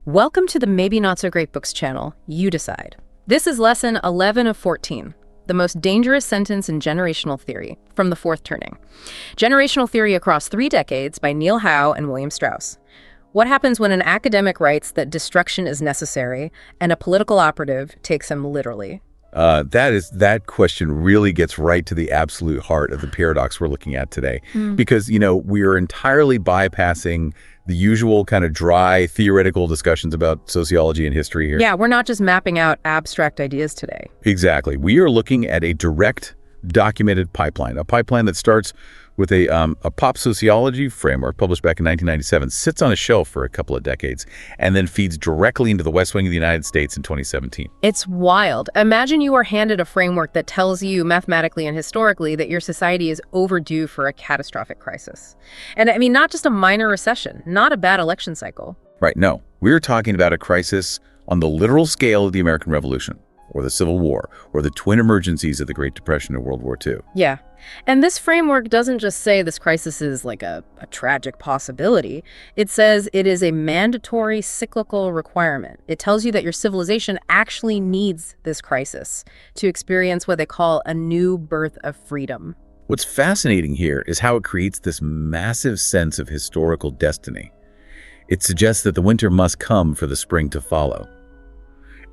Welcome to the Maybe Not So Great Books channel. You decide. This is lesson 11 of 14, the most dangerous sentence in generational theory, from the fourth turning. Generational Theory Across 3 Decades by Neil Howe and William Strauss. What happens when an academic writes that destruction is necessary and a political operative takes him literally? That question really gets right to the absolute heart of the paradox we're looking at today. Because, we are entirely bypassing the usual kind of dry theoretical discussions about sociology and history here. Yeah, we're not just mapping out abstract ideas today. Exactly. We are looking at a direct, documented pipeline, a pipeline that starts with a pop sociology framework published back in 1997, sits on a shelf for a couple of decades, and then feeds directly into the West Wing of the United States in 2017. It's wild. Imagine you are handed a framework that tells you mathematically and historically that your society is overdue for a catastrophic crisis. And I mean, not just a minor recession, not a bad election cycle. Right, no. We're talking about a crisis on the literal scale of the American Revolution, or the Civil War, or the twin emergencies of the Great Depression and World War II. Yeah. And this framework doesn't just say this crisis is like a tragic possibility. It says it is a mandatory cyclical requirement. It tells you that your civilization actually needs this crisis to experience what they call a new birth of freedom. What's fascinating here is how it creates this massive sense of historical destiny. It suggests that the winter must come for the spring to follow.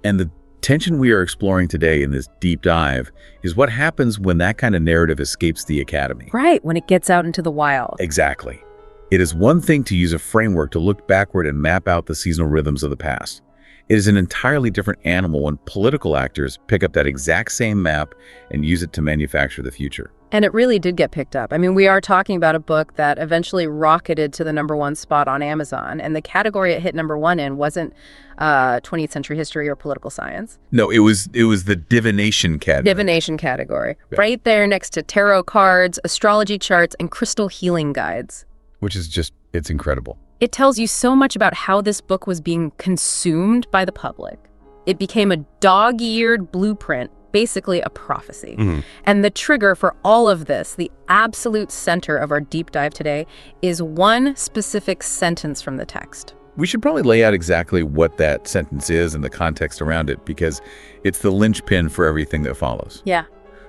And the tension we are exploring today in this deep dive is what happens when that kind of narrative escapes the academy. Right, when it gets out into the wild. Exactly. It is one thing to use a framework to look backward and map out the seasonal rhythms of the past. It is an entirely different animal when political actors pick up that exact same map and use it to manufacture the future. And it really did get picked up. I mean, we are talking about a book that eventually rocketed to the #1 spot on Amazon, and the category it hit #1 in wasn't 20th century history or political science. No, it was the divination category. Divination category. Yeah. Right there next to tarot cards, astrology charts, and crystal healing guides. Which is just, it's incredible. It tells you so much about how this book was being consumed by the public. It became a dog-eared blueprint, basically a prophecy. And the trigger for all of this, the absolute center of our deep dive today, is one specific sentence from the text. We should probably lay out exactly what that sentence is and the context around it, because it's the linchpin for everything that follows. Yeah.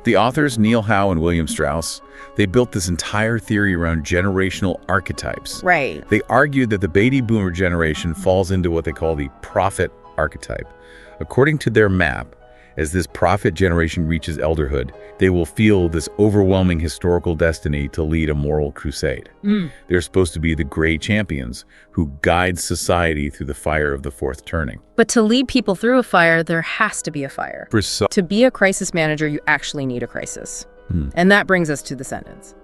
The authors, Neil Howe and William Strauss, they built this entire theory around generational archetypes. Right. They argued that the baby boomer generation falls into what they call the prophet archetype. According to their map, as this prophet generation reaches elderhood, they will feel this overwhelming historical destiny to lead a moral crusade. They're supposed to be the gray champions who guide society through the fire of the fourth turning. But to lead people through a fire, there has to be a fire. To be a crisis manager, you actually need a crisis. And that brings us to the sentence.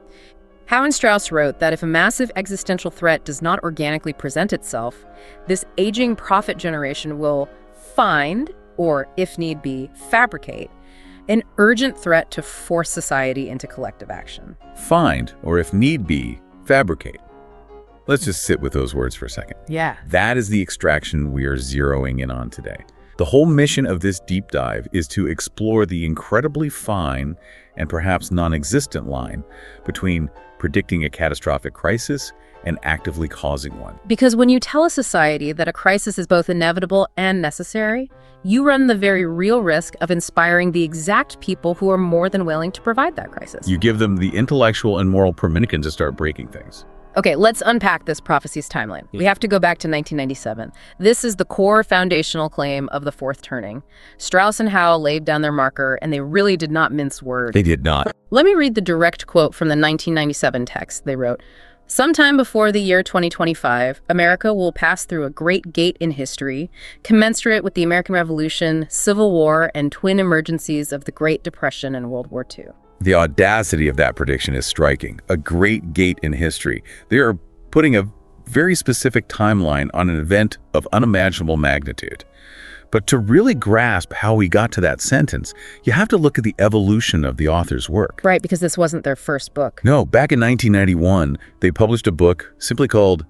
Howe and Strauss wrote that if a massive existential threat does not organically present itself, this aging prophet generation will find, or if need be, fabricate, an urgent threat to force society into collective action. Find, or if need be, fabricate. Let's just sit with those words for a second. Yeah. That is the extraction we are zeroing in on today. The whole mission of this deep dive is to explore the incredibly fine and perhaps non-existent line between predicting a catastrophic crisis and actively causing one. Because when you tell a society that a crisis is both inevitable and necessary, you run the very real risk of inspiring the exact people who are more than willing to provide that crisis. You give them the intellectual and moral permission to start breaking things. Okay, let's unpack this prophecy's timeline. We have to go back to 1997. This is the core foundational claim of the fourth turning. Strauss and Howe laid down their marker, and they really did not mince words. They did not. Let me read the direct quote from the 1997 text. They wrote, "Sometime before the year 2025, America will pass through a great gate in history, commensurate with the American Revolution, Civil War, and twin emergencies of the Great Depression and World War II. The audacity of that prediction is striking. A great gate in history. They are putting a very specific timeline on an event of unimaginable magnitude. But to really grasp how we got to that sentence, you have to look at the evolution of the author's work. Right, because this wasn't their first book. No, back in 1991, they published a book simply called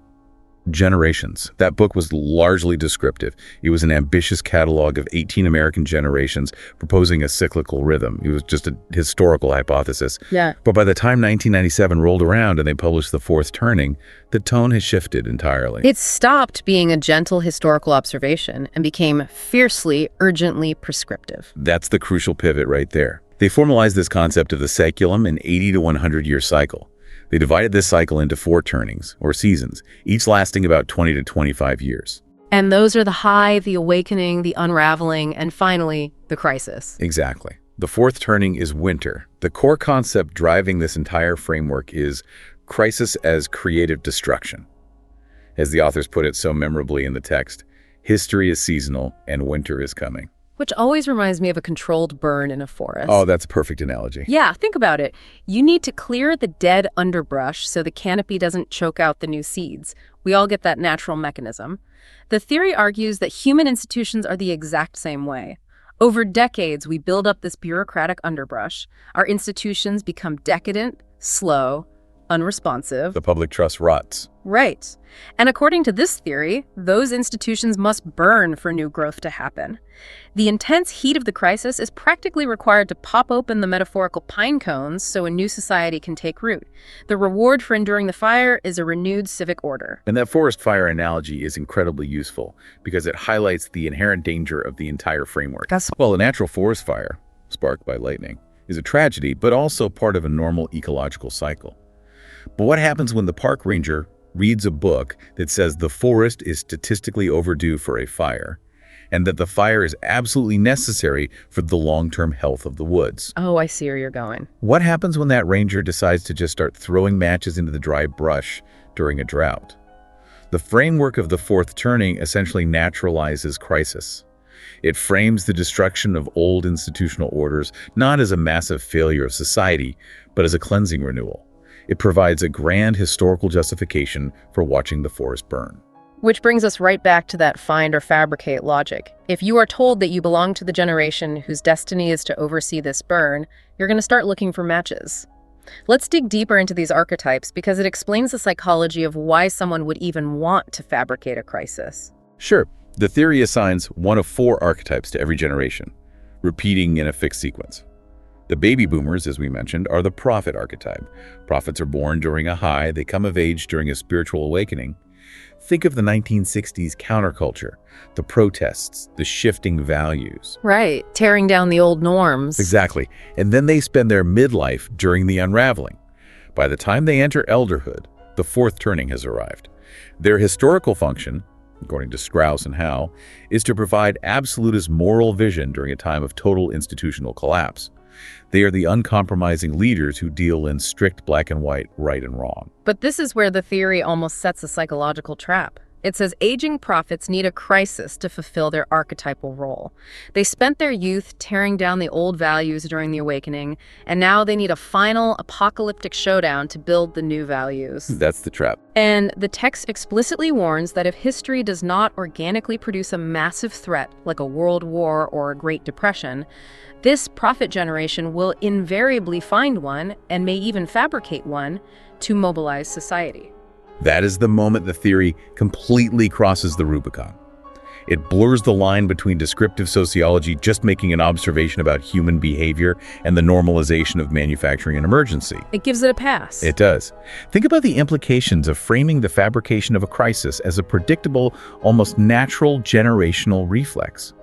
Generations. That book was largely descriptive. It was an ambitious catalog of 18 American generations proposing a cyclical rhythm. It was just a historical hypothesis. Yeah. But by the time 1997 rolled around and they published The Fourth Turning, the tone has shifted entirely. It stopped being a gentle historical observation and became fiercely, urgently prescriptive. That's the crucial pivot right there. They formalized this concept of the saeculum, an 80 to 100 year cycle. They divided this cycle into 4 turnings, or seasons, each lasting about 20 to 25 years. And those are the high, the awakening, the unraveling, and finally, the crisis. Exactly. The 4th turning is winter. The core concept driving this entire framework is crisis as creative destruction. As the authors put it so memorably in the text, history is seasonal and winter is coming. Which always reminds me of a controlled burn in a forest. Oh, that's a perfect analogy. Yeah, think about it. You need to clear the dead underbrush so the canopy doesn't choke out the new seeds. We all get that natural mechanism. The theory argues that human institutions are the exact same way. Over decades, we build up this bureaucratic underbrush. Our institutions become decadent, slow, unresponsive. The public trust rots. Right. And according to this theory, those institutions must burn for new growth to happen. The intense heat of the crisis is practically required to pop open the metaphorical pine cones so a new society can take root. The reward for enduring the fire is a renewed civic order. And that forest fire analogy is incredibly useful because it highlights the inherent danger of the entire framework. Well, a natural forest fire, sparked by lightning, is a tragedy, but also part of a normal ecological cycle. But what happens when the park ranger reads a book that says the forest is statistically overdue for a fire, and that the fire is absolutely necessary for the long-term health of the woods? Oh, I see where you're going. What happens when that ranger decides to just start throwing matches into the dry brush during a drought? The framework of the 4th turning essentially naturalizes crisis. It frames the destruction of old institutional orders not as a massive failure of society, but as a cleansing renewal. It provides a grand historical justification for watching the forest burn. Which brings us right back to that find or fabricate logic. If you are told that you belong to the generation whose destiny is to oversee this burn, you're going to start looking for matches. Let's dig deeper into these archetypes because it explains the psychology of why someone would even want to fabricate a crisis. Sure. The theory assigns one of 4 archetypes to every generation, repeating in a fixed sequence. The baby boomers, as we mentioned, are the prophet archetype. Prophets are born during a high, they come of age during a spiritual awakening. Think of the 1960s counterculture, the protests, the shifting values. Right, tearing down the old norms. Exactly. And then they spend their midlife during the unraveling. By the time they enter elderhood, the 4th turning has arrived. Their historical function, according to Strauss and Howe, is to provide absolutist moral vision during a time of total institutional collapse. They are the uncompromising leaders who deal in strict black and white, right and wrong. But this is where the theory almost sets a psychological trap. It says aging prophets need a crisis to fulfill their archetypal role. They spent their youth tearing down the old values during the awakening, and now they need a final apocalyptic showdown to build the new values. That's the trap. And the text explicitly warns that if history does not organically produce a massive threat like a world war or a Great Depression, this prophet generation will invariably find one, and may even fabricate one, to mobilize society. That is the moment the theory completely crosses the Rubicon. It blurs the line between descriptive sociology, just making an observation about human behavior, and the normalization of manufacturing and emergency. It gives it a pass. It does. Think about the implications of framing the fabrication of a crisis as a predictable, almost natural generational reflex.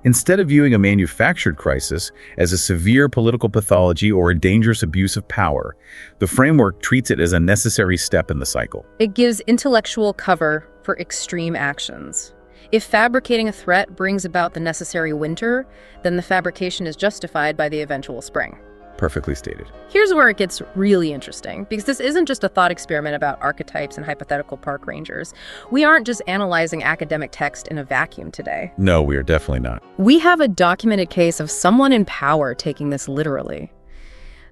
Instead of viewing a manufactured crisis as a severe political pathology or a dangerous abuse of power, the framework treats it as a necessary step in the cycle. It gives intellectual cover for extreme actions. If fabricating a threat brings about the necessary winter, then the fabrication is justified by the eventual spring. Perfectly stated. Here's where it gets really interesting, because this isn't just a thought experiment about archetypes and hypothetical park rangers. We aren't just analyzing academic text in a vacuum today. No, we are definitely not. We have a documented case of someone in power taking this literally.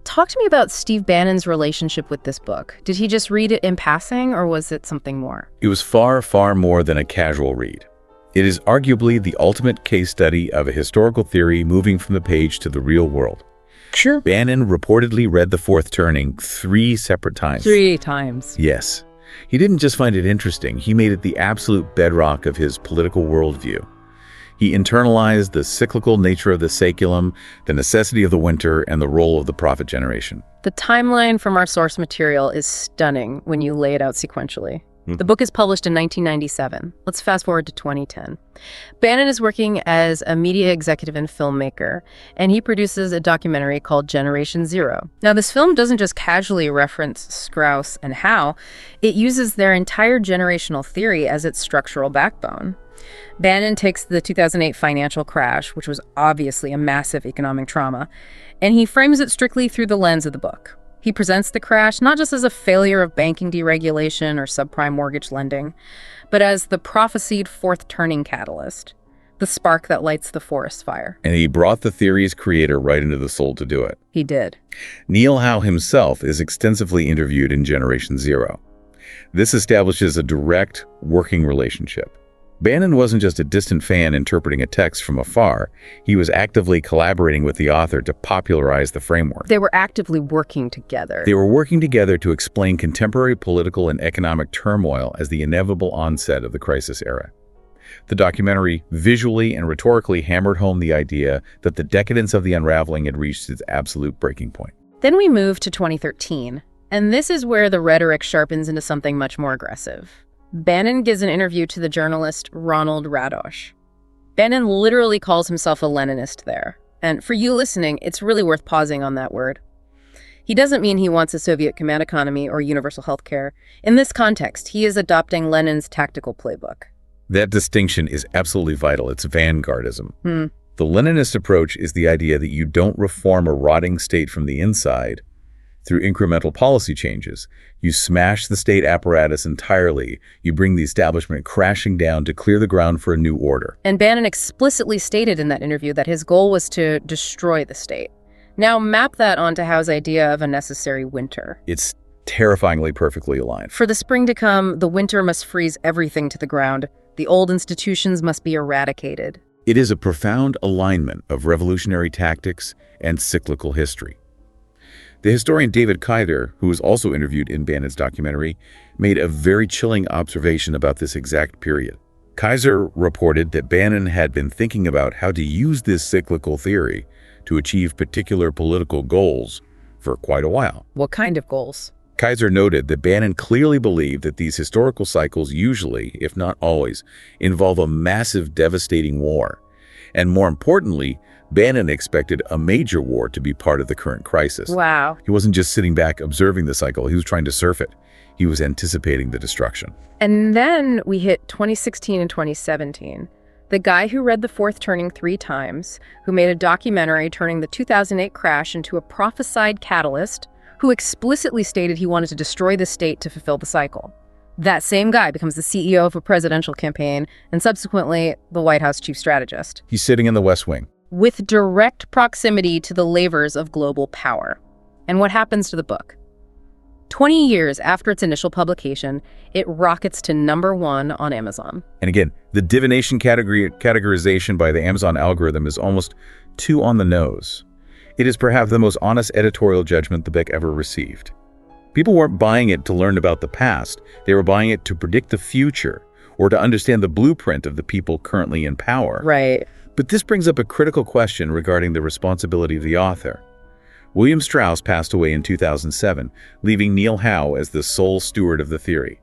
Talk to me about Steve Bannon's relationship with this book. Did he just read it in passing, or was it something more? It was far, far more than a casual read. It is arguably the ultimate case study of a historical theory moving from the page to the real world. Sure. Bannon reportedly read The Fourth Turning 3 separate times. 3 times. Yes. He didn't just find it interesting, he made it the absolute bedrock of his political worldview. He internalized the cyclical nature of the saeculum, the necessity of the winter, and the role of the profit generation. The timeline from our source material is stunning when you lay it out sequentially. The book is published in 1997. Let's fast forward to 2010. Bannon is working as a media executive and filmmaker, and he produces a documentary called Generation Zero. Now, this film doesn't just casually reference Strauss and Howe, it uses their entire generational theory as its structural backbone. Bannon takes the 2008 financial crash, which was obviously a massive economic trauma, and he frames it strictly through the lens of the book. He presents the crash not just as a failure of banking deregulation or subprime mortgage lending, but as the prophesied fourth turning catalyst, the spark that lights the forest fire. And he brought the theory's creator right into the soul to do it. He did. Neil Howe himself is extensively interviewed in Generation Zero. This establishes a direct working relationship. Bannon wasn't just a distant fan interpreting a text from afar. He was actively collaborating with the author to popularize the framework. They were actively working together. They were working together to explain contemporary political and economic turmoil as the inevitable onset of the crisis era. The documentary visually and rhetorically hammered home the idea that the decadence of the unraveling had reached its absolute breaking point. Then we move to 2013, and this is where the rhetoric sharpens into something much more aggressive. Bannon gives an interview to the journalist Ronald Radosh. Bannon literally calls himself a Leninist there. And for you listening, it's really worth pausing on that word. He doesn't mean he wants a Soviet command economy or universal health care. In this context, he is adopting Lenin's tactical playbook. That distinction is absolutely vital. It's vanguardism. The Leninist approach is the idea that you don't reform a rotting state from the inside through incremental policy changes. You smash the state apparatus entirely. You bring the establishment crashing down to clear the ground for a new order. And Bannon explicitly stated in that interview that his goal was to destroy the state. Now map that onto Howe's idea of a necessary winter. It's terrifyingly perfectly aligned. For the spring to come, the winter must freeze everything to the ground. The old institutions must be eradicated. It is a profound alignment of revolutionary tactics and cyclical history. The historian David Kaiser, who was also interviewed in Bannon's documentary, made a very chilling observation about this exact period. Kaiser reported that Bannon had been thinking about how to use this cyclical theory to achieve particular political goals for quite a while. What kind of goals? Kaiser noted that Bannon clearly believed that these historical cycles usually, if not always, involve a massive, devastating war. And more importantly, Bannon expected a major war to be part of the current crisis. Wow. He wasn't just sitting back observing the cycle, he was trying to surf it. He was anticipating the destruction. And then we hit 2016 and 2017. The guy who read The Fourth Turning 3 times, who made a documentary turning the 2008 crash into a prophesied catalyst, who explicitly stated he wanted to destroy the state to fulfill the cycle. That same guy becomes the CEO of a presidential campaign and subsequently the White House chief strategist. He's sitting in the West Wing, with direct proximity to the levers of global power. And what happens to the book? 20 years after its initial publication, it rockets to #1 on Amazon. And again, the divination categorization by the Amazon algorithm is almost too on the nose. It is perhaps the most honest editorial judgment the book ever received. People weren't buying it to learn about the past. They were buying it to predict the future or to understand the blueprint of the people currently in power. Right. But this brings up a critical question regarding the responsibility of the author. William Strauss passed away in 2007, leaving Neil Howe as the sole steward of the theory.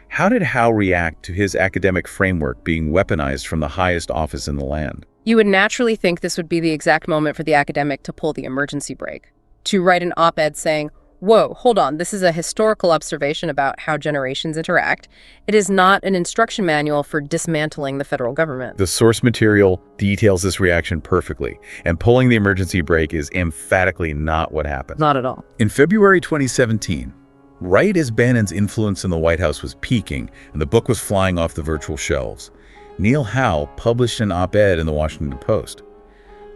How did Howe react to his academic framework being weaponized from the highest office in the land? You would naturally think this would be the exact moment for the academic to pull the emergency brake, to write an op-ed saying, "Whoa, hold on, this is a historical observation about how generations interact. It is not an instruction manual for dismantling the federal government." The source material details this reaction perfectly, and pulling the emergency brake is emphatically not what happened. Not at all. In February 2017, right as Bannon's influence in the White House was peaking and the book was flying off the virtual shelves, Neil Howe published an op-ed in the Washington Post.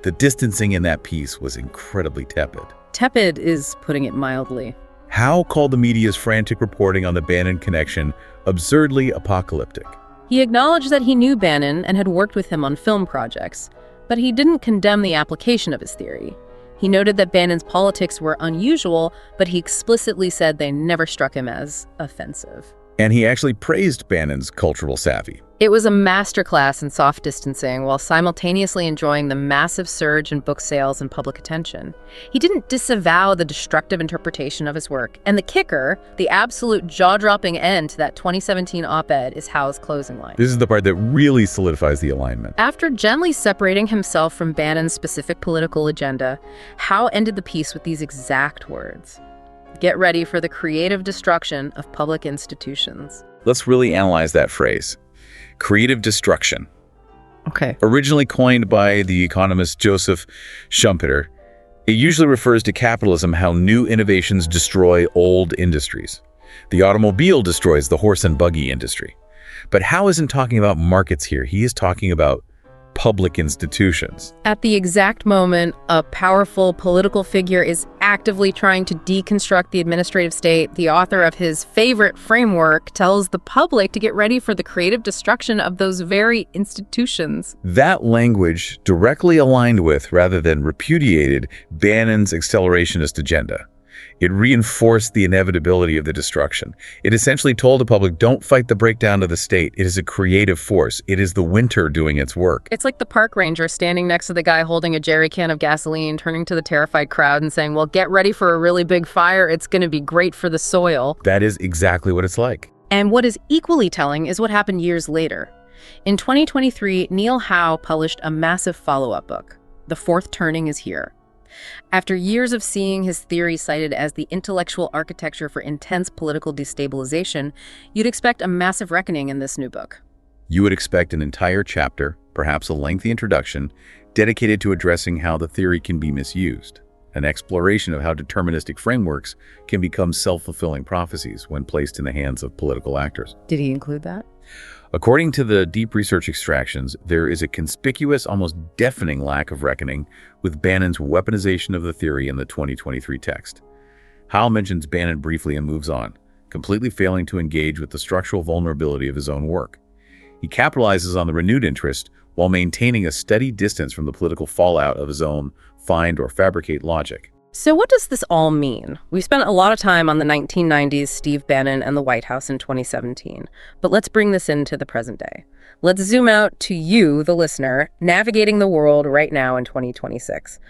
The distancing in that piece was incredibly tepid. Tepid is putting it mildly. Howe called the media's frantic reporting on the Bannon connection absurdly apocalyptic. He acknowledged that he knew Bannon and had worked with him on film projects, but he didn't condemn the application of his theory. He noted that Bannon's politics were unusual, but he explicitly said they never struck him as offensive. And he actually praised Bannon's cultural savvy. It was a masterclass in soft distancing while simultaneously enjoying the massive surge in book sales and public attention. He didn't disavow the destructive interpretation of his work. And the kicker, the absolute jaw-dropping end to that 2017 op-ed, is Howe's closing line. This is the part that really solidifies the alignment. After gently separating himself from Bannon's specific political agenda, Howe ended the piece with these exact words: "Get ready for the creative destruction of public institutions." Let's really analyze that phrase. Creative destruction. Okay. Originally coined by the economist Joseph Schumpeter, it usually refers to capitalism, how new innovations destroy old industries. The automobile destroys the horse and buggy industry. But Howe isn't talking about markets here. He is talking about public institutions. At the exact moment a powerful political figure is actively trying to deconstruct the administrative state, the author of his favorite framework tells the public to get ready for the creative destruction of those very institutions. That language directly aligned with, rather than repudiated, Bannon's accelerationist agenda. It reinforced the inevitability of the destruction. It essentially told the public, don't fight the breakdown of the state. It is a creative force. It is the winter doing its work. It's like the park ranger standing next to the guy holding a jerry can of gasoline, turning to the terrified crowd and saying, well, get ready for a really big fire. It's going to be great for the soil. That is exactly what it's like. And what is equally telling is what happened years later. In 2023, Neil Howe published a massive follow-up book, The Fourth Turning is Here. After years of seeing his theory cited as the intellectual architecture for intense political destabilization, you'd expect a massive reckoning in this new book. You would expect an entire chapter, perhaps a lengthy introduction, dedicated to addressing how the theory can be misused, an exploration of how deterministic frameworks can become self-fulfilling prophecies when placed in the hands of political actors. Did he include that? According to the deep research extractions, there is a conspicuous, almost deafening lack of reckoning with Bannon's weaponization of the theory in the 2023 text. Howe mentions Bannon briefly and moves on, completely failing to engage with the structural vulnerability of his own work. He capitalizes on the renewed interest while maintaining a steady distance from the political fallout of his own find or fabricate logic. So what does this all mean? We spent a lot of time on the 1990s, Steve Bannon, and the White House in 2017. But let's bring this into the present day. Let's zoom out to you, the listener, navigating the world right now in 2026.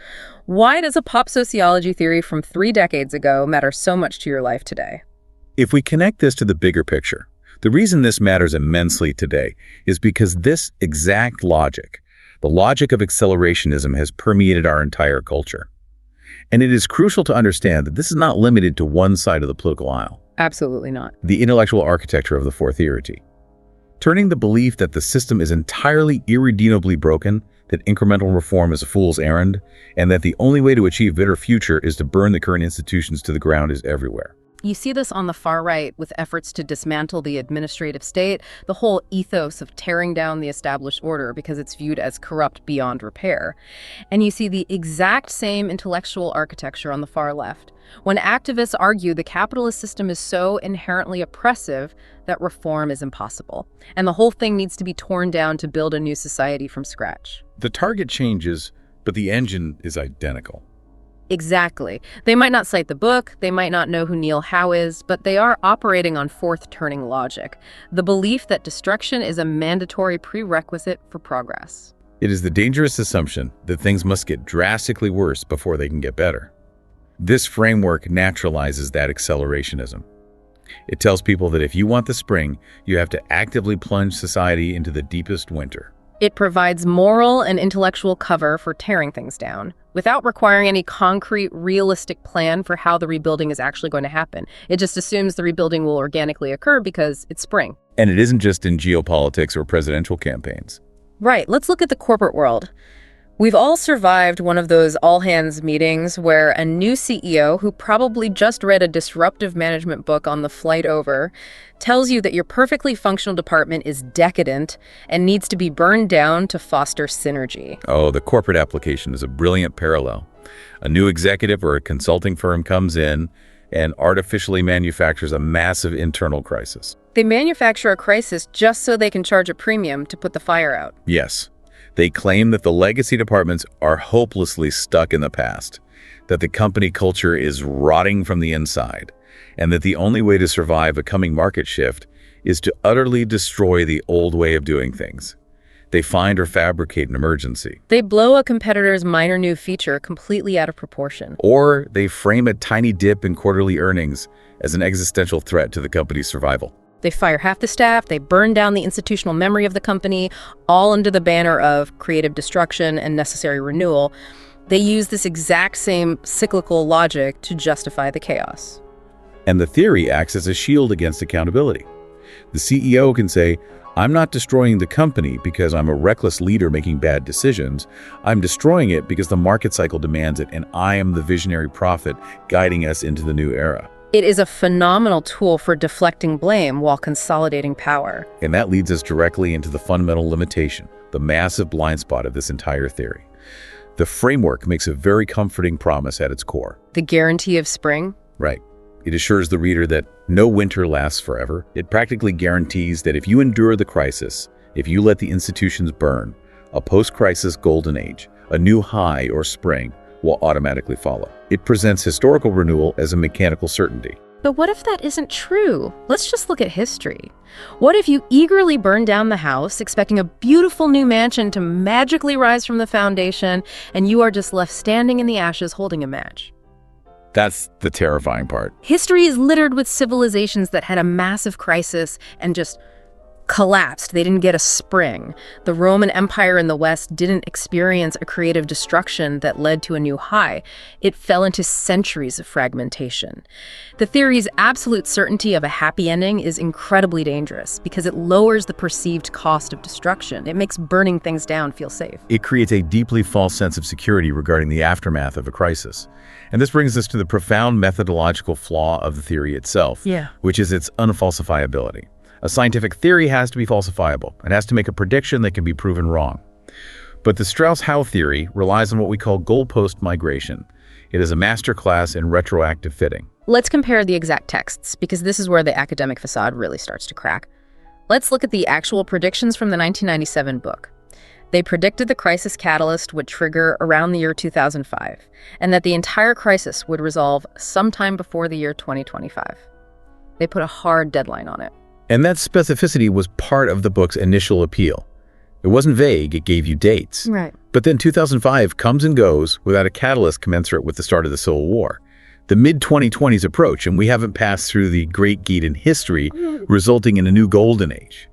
Why does a pop sociology theory from 3 decades ago matter so much to your life today? If we connect this to the bigger picture, the reason this matters immensely today is because this exact logic, the logic of accelerationism, has permeated our entire culture. And it is crucial to understand that this is not limited to one side of the political aisle. Absolutely not. The intellectual architecture of the fourth irrity. Turning the belief that the system is entirely irredeemably broken, that incremental reform is a fool's errand, and that the only way to achieve a better future is to burn the current institutions to the ground is everywhere. You see this on the far right with efforts to dismantle the administrative state, the whole ethos of tearing down the established order because it's viewed as corrupt beyond repair. And you see the exact same intellectual architecture on the far left, when activists argue the capitalist system is so inherently oppressive that reform is impossible, and the whole thing needs to be torn down to build a new society from scratch. The target changes, but the engine is identical. Exactly. They might not cite the book, they might not know who Neil Howe is, but they are operating on fourth turning logic, the belief that destruction is a mandatory prerequisite for progress. It is the dangerous assumption that things must get drastically worse before they can get better. This framework naturalizes that accelerationism. It tells people that if you want the spring, you have to actively plunge society into the deepest winter. It provides moral and intellectual cover for tearing things down, without requiring any concrete, realistic plan for how the rebuilding is actually going to happen. It just assumes the rebuilding will organically occur because it's spring. And it isn't just in geopolitics or presidential campaigns. Right. Let's look at the corporate world. We've all survived one of those all-hands meetings where a new CEO, who probably just read a disruptive management book on the flight over, tells you that your perfectly functional department is decadent and needs to be burned down to foster synergy. Oh, the corporate application is a brilliant parallel. A new executive or a consulting firm comes in and artificially manufactures a massive internal crisis. They manufacture a crisis just so they can charge a premium to put the fire out. Yes. They claim that the legacy departments are hopelessly stuck in the past, that the company culture is rotting from the inside, and that the only way to survive a coming market shift is to utterly destroy the old way of doing things. They find or fabricate an emergency. They blow a competitor's minor new feature completely out of proportion. Or they frame a tiny dip in quarterly earnings as an existential threat to the company's survival. They fire half the staff, they burn down the institutional memory of the company, all under the banner of creative destruction and necessary renewal. They use this exact same cyclical logic to justify the chaos. And the theory acts as a shield against accountability. The CEO can say, I'm not destroying the company because I'm a reckless leader making bad decisions. I'm destroying it because the market cycle demands it, and I am the visionary prophet guiding us into the new era. It is a phenomenal tool for deflecting blame while consolidating power. And that leads us directly into the fundamental limitation, the massive blind spot of this entire theory. The framework makes a very comforting promise at its core. The guarantee of spring? Right. It assures the reader that no winter lasts forever. It practically guarantees that if you endure the crisis, if you let the institutions burn, a post-crisis golden age, a new high or spring, will automatically follow. It presents historical renewal as a mechanical certainty. But what if that isn't true? Let's just look at history. What if you eagerly burn down the house, expecting a beautiful new mansion to magically rise from the foundation, and you are just left standing in the ashes holding a match? That's the terrifying part. History is littered with civilizations that had a massive crisis and just collapsed. They didn't get a spring. The Roman Empire in the West didn't experience a creative destruction that led to a new high. It fell into centuries of fragmentation. The theory's absolute certainty of a happy ending is incredibly dangerous because it lowers the perceived cost of destruction. It makes burning things down feel safe. It creates a deeply false sense of security regarding the aftermath of a crisis. And this brings us to the profound methodological flaw of the theory itself, which is its unfalsifiability. A scientific theory has to be falsifiable. It has to make a prediction that can be proven wrong. But the Strauss-Howe theory relies on what we call goalpost migration. It is a masterclass in retroactive fitting. Let's compare the exact texts, because this is where the academic facade really starts to crack. Let's look at the actual predictions from the 1997 book. They predicted the crisis catalyst would trigger around the year 2005, and that the entire crisis would resolve sometime before the year 2025. They put a hard deadline on it. And that specificity was part of the book's initial appeal. It wasn't vague, it gave you dates. Right. But then 2005 comes and goes without a catalyst commensurate with the start of the Civil War. The mid-2020s approach, and we haven't passed through the Great Gate in history, resulting in a new golden age.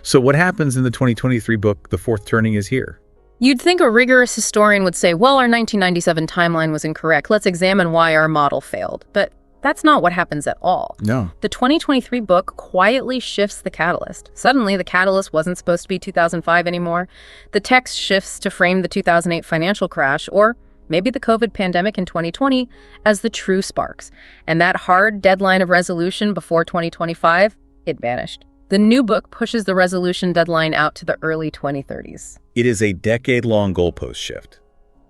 So what happens in the 2023 book, The Fourth Turning is Here? You'd think a rigorous historian would say, well, our 1997 timeline was incorrect. Let's examine why our model failed. But that's not what happens at all. No. The 2023 book quietly shifts the catalyst. Suddenly, the catalyst wasn't supposed to be 2005 anymore. The text shifts to frame the 2008 financial crash, or maybe the COVID pandemic in 2020, as the true sparks. And that hard deadline of resolution before 2025, it vanished. The new book pushes the resolution deadline out to the early 2030s. It is a decade-long goalpost shift,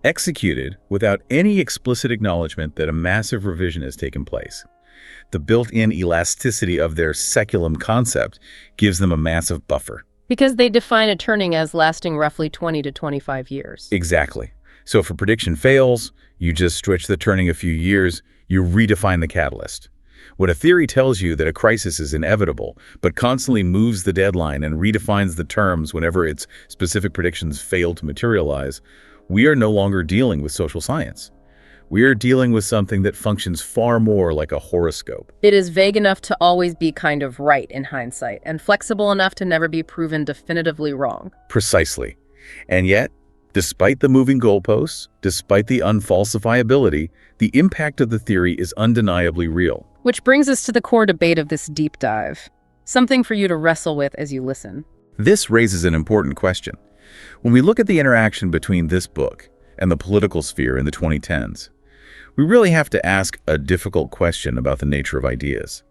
executed without any explicit acknowledgement that a massive revision has taken place. The built-in elasticity of their seculum concept gives them a massive buffer. Because they define a turning as lasting roughly 20 to 25 years. Exactly. So if a prediction fails, you just stretch the turning a few years, you redefine the catalyst. When a theory tells you that a crisis is inevitable, but constantly moves the deadline and redefines the terms whenever its specific predictions fail to materialize, we are no longer dealing with social science. We are dealing with something that functions far more like a horoscope. It is vague enough to always be kind of right in hindsight, and flexible enough to never be proven definitively wrong. Precisely. And yet, despite the moving goalposts, despite the unfalsifiability, the impact of the theory is undeniably real. Which brings us to the core debate of this deep dive. Something for you to wrestle with as you listen. This raises an important question. When we look at the interaction between this book and the political sphere in the 2010s, we really have to ask a difficult question about the nature of ideas.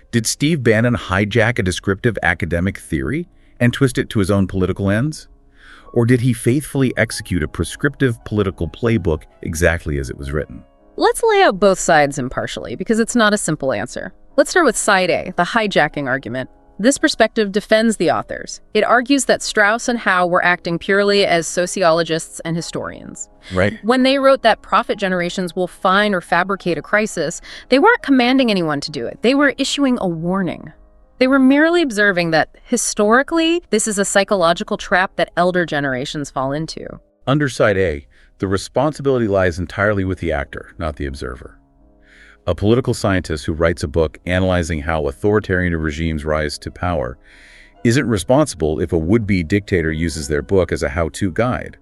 Did Steve Bannon hijack a descriptive academic theory and twist it to his own political ends? Or did he faithfully execute a prescriptive political playbook exactly as it was written? Let's lay out both sides impartially, because it's not a simple answer. Let's start with side A, the hijacking argument. This perspective defends the authors. It argues that Strauss and Howe were acting purely as sociologists and historians. Right. When they wrote that profit generations will find or fabricate a crisis, they weren't commanding anyone to do it. They were issuing a warning. They were merely observing that, historically, this is a psychological trap that elder generations fall into. Under side A, the responsibility lies entirely with the actor, not the observer. A political scientist who writes a book analyzing how authoritarian regimes rise to power isn't responsible if a would-be dictator uses their book as a how-to guide.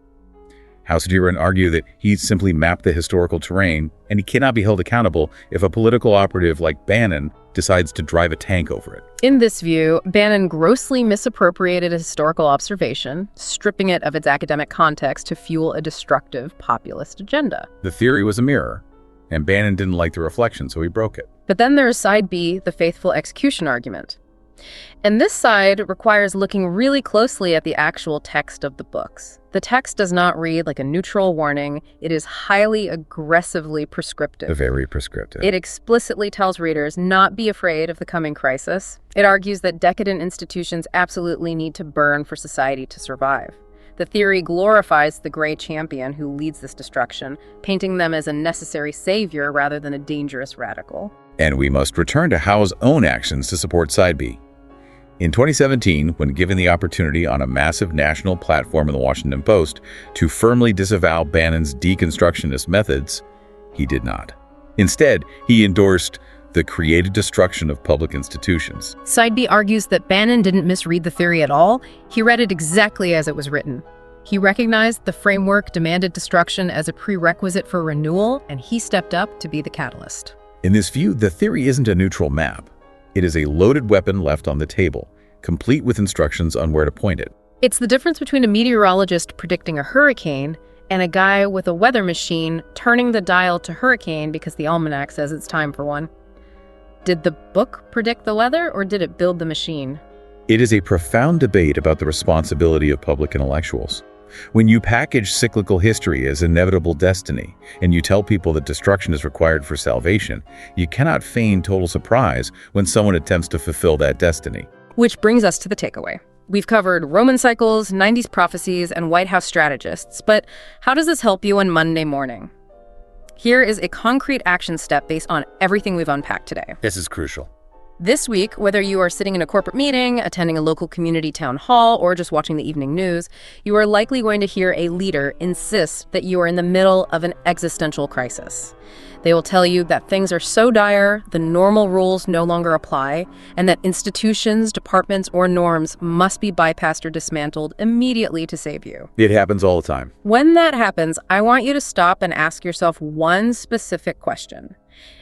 House would argue that he simply mapped the historical terrain, and he cannot be held accountable if a political operative like Bannon decides to drive a tank over it. In this view, Bannon grossly misappropriated a historical observation, stripping it of its academic context to fuel a destructive populist agenda. The theory was a mirror, and Bannon didn't like the reflection, so he broke it. But then there is side B, the faithful execution argument. And this side requires looking really closely at the actual text of the books. The text does not read like a neutral warning. It is highly aggressively prescriptive. Very prescriptive. It explicitly tells readers not be afraid of the coming crisis. It argues that decadent institutions absolutely need to burn for society to survive. The theory glorifies the gray champion who leads this destruction, painting them as a necessary savior rather than a dangerous radical. And we must return to Howe's own actions to support side B. In 2017, when given the opportunity on a massive national platform in the Washington Post to firmly disavow Bannon's deconstructionist methods, he did not. Instead, he endorsed the creative destruction of public institutions. Side B argues that Bannon didn't misread the theory at all. He read it exactly as it was written. He recognized the framework demanded destruction as a prerequisite for renewal, and he stepped up to be the catalyst. In this view, the theory isn't a neutral map. It is a loaded weapon left on the table, complete with instructions on where to point it. It's the difference between a meteorologist predicting a hurricane and a guy with a weather machine turning the dial to hurricane because the almanac says it's time for one. Did the book predict the weather, or did it build the machine? It is a profound debate about the responsibility of public intellectuals. When you package cyclical history as inevitable destiny, and you tell people that destruction is required for salvation, you cannot feign total surprise when someone attempts to fulfill that destiny. Which brings us to the takeaway. We've covered Roman cycles, 90s prophecies, and White House strategists, but how does this help you on Monday morning? Here is a concrete action step based on everything we've unpacked today. This is crucial. This week, whether you are sitting in a corporate meeting, attending a local community town hall, or just watching the evening news, you are likely going to hear a leader insist that you are in the middle of an existential crisis. They will tell you that things are so dire, the normal rules no longer apply, and that institutions, departments, or norms must be bypassed or dismantled immediately to save you. It happens all the time. When that happens, I want you to stop and ask yourself one specific question.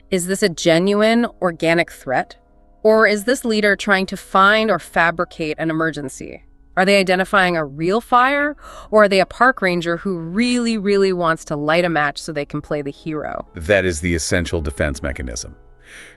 Is this a genuine, organic threat? Or is this leader trying to find or fabricate an emergency? Are they identifying a real fire, or are they a park ranger who really, really wants to light a match so they can play the hero? That is the essential defense mechanism.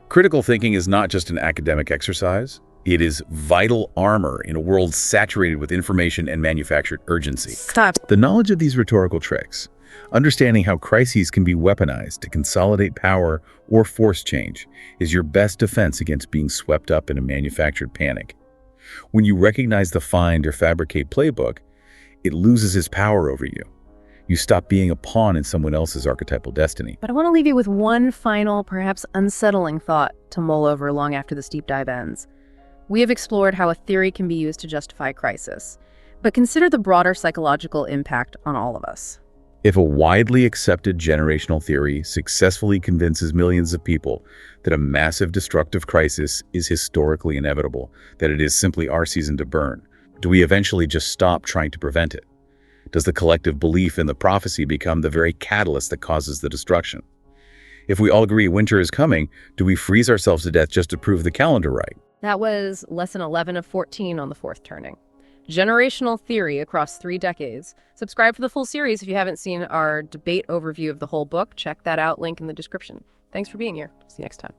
Critical thinking is not just an academic exercise. It is vital armor in a world saturated with information and manufactured urgency. Stop. The knowledge of these rhetorical tricks, understanding how crises can be weaponized to consolidate power or force change, is your best defense against being swept up in a manufactured panic. When you recognize the find or fabricate playbook, it loses its power over you. You stop being a pawn in someone else's archetypal destiny. But I want to leave you with one final, perhaps unsettling thought to mull over long after this deep dive ends. We have explored how a theory can be used to justify crisis, but consider the broader psychological impact on all of us. If a widely accepted generational theory successfully convinces millions of people that a massive destructive crisis is historically inevitable, that it is simply our season to burn, do we eventually just stop trying to prevent it? Does the collective belief in the prophecy become the very catalyst that causes the destruction? If we all agree winter is coming, do we freeze ourselves to death just to prove the calendar right? That was lesson 11 of 14 on The Fourth Turning. Generational theory across 3 decades. Subscribe for the full series if you haven't seen our debate overview of the whole book. Check that out, link in the description. Thanks for being here. See you next time.